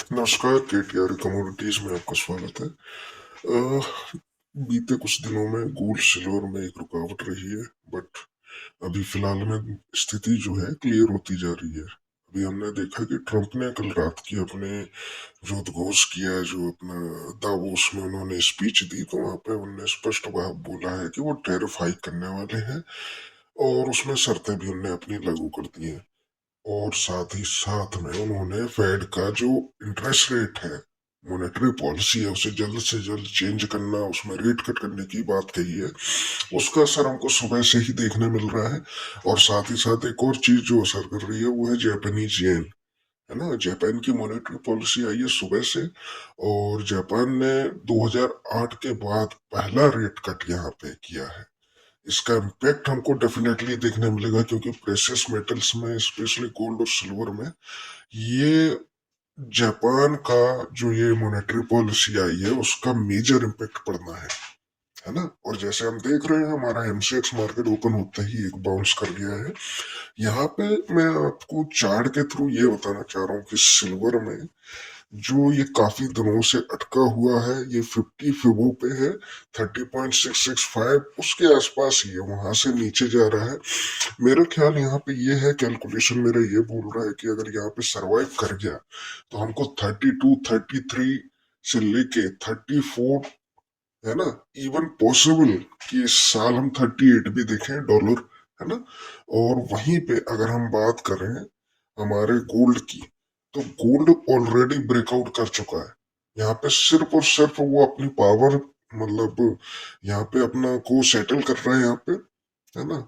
नमस्कार, KTR communities में आपका स्वागत है। अ, बीते कुछ दिनों में गोल्ड सिल्वर में एक रुकावट रही है, बट अभी फिलहाल में स्थिति जो है क्लियर होती जा रही है। अभी हमने देखा कि ट्रंप ने कल रात की अपने जो उद्घोष किया, जो अपना दावोस में उन्होंने स्पीच दी, तो वहां पे उन्होंने स्पष्ट बात बोला है कि वो टैरिफ हाइक करने वाले हैं और उसमें शर्तें भी उन्होंने अपनी लागू कर दी हैं। और साथ ही साथ में उन्होंने फेड का जो इंटरेस्ट रेट है, मॉनेटरी पॉलिसी है, उसे जल्द से जल्द चेंज करना, उसमें रेट कट करने की बात कही है। उसका असर हमको सुबह से ही देखने मिल रहा है। और साथ ही साथ एक और चीज जो असर कर रही है वो है जापानीज येन। है ना, जापान की मॉनेटरी पॉलिसी आई है सुबह से। और जापान ने 2008 के बाद पहला रेट कट यहाँ पे किया है। इसका इम्पैक्ट हमको डेफिनेटली देखने मिलेगा, क्योंकि प्रेशियस मेटल्स में, स्पेशली गोल्ड और सिल्वर में, ये जापान का जो ये मॉनेटरी पॉलिसी आई है उसका मेजर इम्पैक्ट पड़ना है ना। और जैसे हम देख रहे हैं, हमारा एमसीएक्स मार्केट ओपन होते ही एक बाउंस कर गया है। यहाँ पे मैं आपको चार्ट के थ्रू ये बताना चाह रहा हूँ कि सिल्वर में जो ये काफी दिनों से अटका हुआ है, ये 50 फिबो पे है। 30.665 उसके आसपास ही है, वहां से नीचे जा रहा है। मेरा ख्याल यहाँ पे ये है, कैलकुलेशन मेरा ये बोल रहा है कि अगर यहाँ पे सरवाइव कर गया तो हमको 32 33 से लेके 34, है ना, इवन पॉसिबल कि इस साल हम 38 भी देखें डॉलर। है ना। और वहीं पे अगर हम बात करें हमारे गोल्ड की, तो गोल्ड ऑलरेडी ब्रेकआउट कर चुका है। यहाँ पे सिर्फ और सिर्फ वो अपनी पावर, मतलब यहाँ पे अपना को सेटल कर रहा है यहाँ पे। है ना।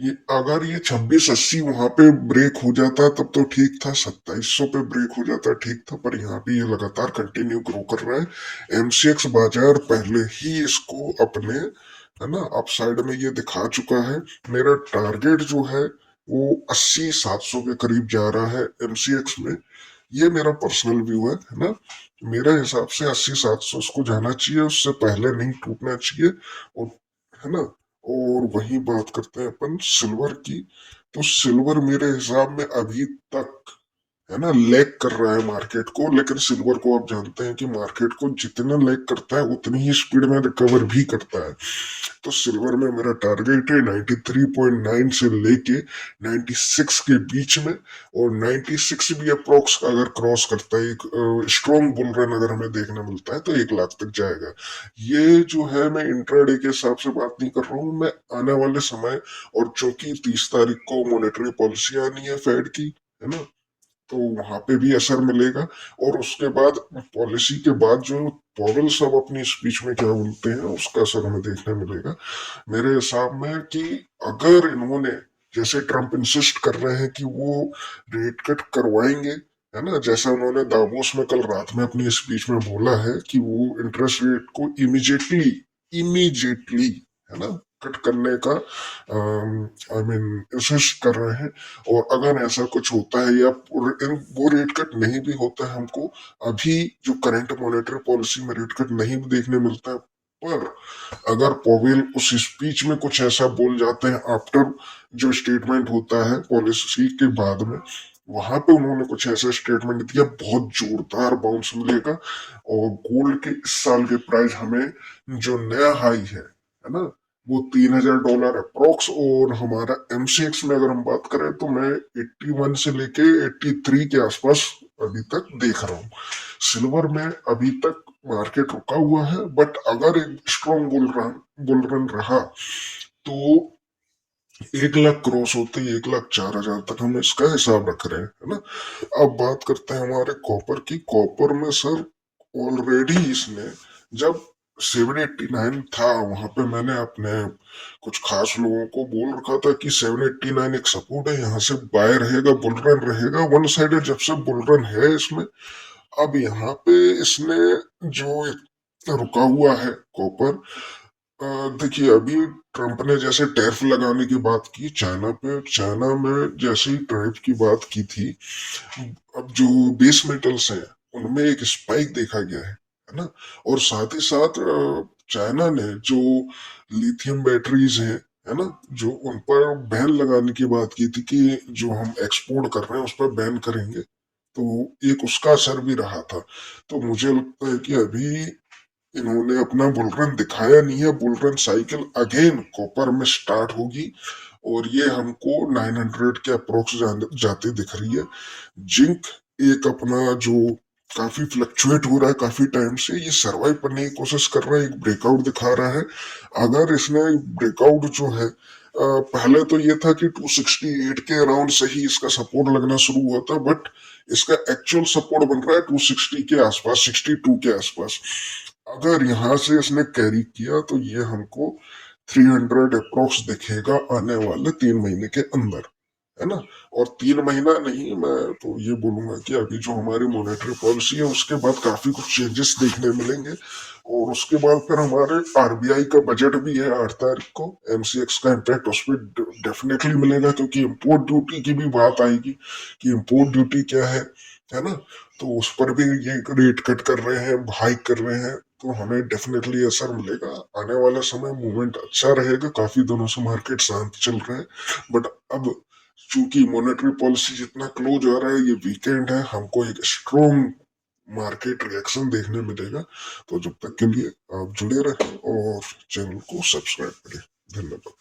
ये अगर ये 2680 वहां पे ब्रेक हो जाता तब तो ठीक था, 2700 पे ब्रेक हो जाता ठीक था, पर यहाँ पे ये लगातार कंटिन्यू ग्रो कर रहा है। एमसीएक्स बाजार पहले ही इसको अपने, है ना, अपसाइड में ये दिखा चुका है। मेरा टारगेट जो है वो 80-700 के करीब जा रहा है एमसीएक्स में। ये मेरा पर्सनल व्यू है ना। मेरे हिसाब से 80-700 उसको जाना चाहिए, उससे पहले नहीं टूटना चाहिए। और, है ना। और वही बात करते हैं अपन सिल्वर की। तो सिल्वर मेरे हिसाब में अभी तक, है ना, लैग कर रहा है मार्केट को। लेकिन सिल्वर को आप जानते हैं कि मार्केट को जितना लैग करता है उतनी ही स्पीड में रिकवर भी करता है। तो सिल्वर में मेरा टारगेट है 93.9 से लेके 96 के बीच में। और 96 भी अप्रोक्स अगर क्रॉस करता है, एक स्ट्रॉन्ग बुल रन अगर हमें देखने मिलता है, तो 1 लाख तक जाएगा। ये जो है, मैं इंट्राडे के हिसाब से बात नहीं कर रहा हूँ, मैं आने वाले समय। और चूंकि 30 तारीख को मॉनेटरी पॉलिसी आनी है फेड की, है ना, तो वहां पे भी असर मिलेगा। और उसके बाद पॉलिसी के बाद जो पॉवेल सब अपनी स्पीच में क्या बोलते हैं, उसका असर हमें देखने मिलेगा। मेरे हिसाब में कि अगर इन्होंने, जैसे ट्रम्प इंसिस्ट कर रहे हैं कि वो रेट कट करवाएंगे, है ना, जैसा उन्होंने दावोस में कल रात में अपनी स्पीच में बोला है कि वो इंटरेस्ट रेट को इमीडिएटली इमीडिएटली, है ना, कट करने का आई मीन इंसिस्ट कर रहे हैं। और अगर ऐसा कुछ होता है या वो रेट कट नहीं भी होता है, हमको अभी जो करंट मॉनेटरी पॉलिसी में रेट कट नहीं भी देखने मिलता है, पर अगर पोवेल उस स्पीच में कुछ ऐसा बोल जाते हैं आफ्टर जो स्टेटमेंट होता है पॉलिसी के बाद में, वहां पे उन्होंने कुछ ऐसा स्टेटमेंट दिया, बहुत जोरदार बाउंस मिलेगा। और गोल्ड के इस साल के प्राइस हमें जो नया हाई है ना, वो $3000 अप्रोक्स। और हमारा एमसीएक्स में अगर हम बात करें तो मैं 81 से लेके 83 के आसपास अभी तक देख रहा हूँ। सिल्वर में अभी तक मार्केट रुका हुआ है, बट अगर एक स्ट्रॉन्ग बुल रन रहा तो 1 लाख क्रॉस होते ही 1,04,000 तक हम इसका हिसाब रख रहे हैं, है ना। अब बात करते हैं हमारे कॉपर की। कॉपर में सर ऑलरेडी इसने, जब 789 था, वहां पे मैंने अपने कुछ खास लोगों को बोल रखा था कि 789 एक सपोर्ट है, यहाँ से बाय रहेगा, बुलरन रहेगा। वन साइडेड जब से बुलरन है इसमें। अब यहाँ पे इसने जो रुका हुआ है कॉपर, देखिए अभी ट्रम्प ने जैसे टैरिफ लगाने की बात की चाइना पे, चाइना में जैसे ही टैरिफ की बात की थी, अब जो बेस मेटल्स हैं उनमें एक स्पाइक देखा गया है ना। और साथ ही साथ चाइना ने जो लिथियम बैटरीज हैं, है ना, जो उन पर बैन लगाने की बात की थी कि जो हम एक्सपोर्ट कर रहे हैं उस पर बैन करेंगे। तो एक उसका असर भी रहा था। तो मुझे लगता है कि अभी इन्होंने अपना बुल रन दिखाया नहीं है। Bull run cycle again copper में स्टार्ट होगी और ये हमको 900 के अप्रोक्स जाती दिख रही है। जिंक एक अपना जो काफी फ्लक्चुएट हो रहा है काफी टाइम से, ये सरवाइव करने की कोशिश कर रहा है, एक ब्रेकआउट दिखा रहा है। अगर इसने ब्रेकआउट जो है पहले तो ये था कि 268 के अराउंड से ही इसका सपोर्ट लगना शुरू हुआ था, बट इसका एक्चुअल सपोर्ट बन रहा है 260 के आसपास, 62 के आसपास। अगर यहां से इसने कैरी किया तो ये हमको 300 अप्रोक्स दिखेगा आने वाले 3 महीने के अंदर, है ना। और 3 महीना नहीं, मैं तो ये बोलूंगा कि अभी जो हमारी मॉनेटरी पॉलिसी है उसके बाद काफी कुछ चेंजेस देखने मिलेंगे। और उसके बाद फिर हमारे आरबीआई का बजट भी है 8 तारीख को। एमसीएक्स का इम्पैक्ट उस पर डेफिनेटली मिलेगा, क्योंकि इम्पोर्ट ड्यूटी की भी बात आएगी कि इम्पोर्ट ड्यूटी क्या है ना। तो उस पर भी ये रेट कट कर रहे हैं, हाइक कर रहे हैं, तो हमें डेफिनेटली असर मिलेगा। आने वाला समय मूवमेंट अच्छा रहेगा। काफी दिनों से मार्केट शांत चल रहा है, बट अब चूंकि मॉनेटरी पॉलिसी जितना क्लोज आ रहा है, ये वीकेंड है, हमको एक स्ट्रॉन्ग मार्केट रिएक्शन देखने मिलेगा। तो जब तक के लिए आप जुड़े रहें और चैनल को सब्सक्राइब करें। धन्यवाद।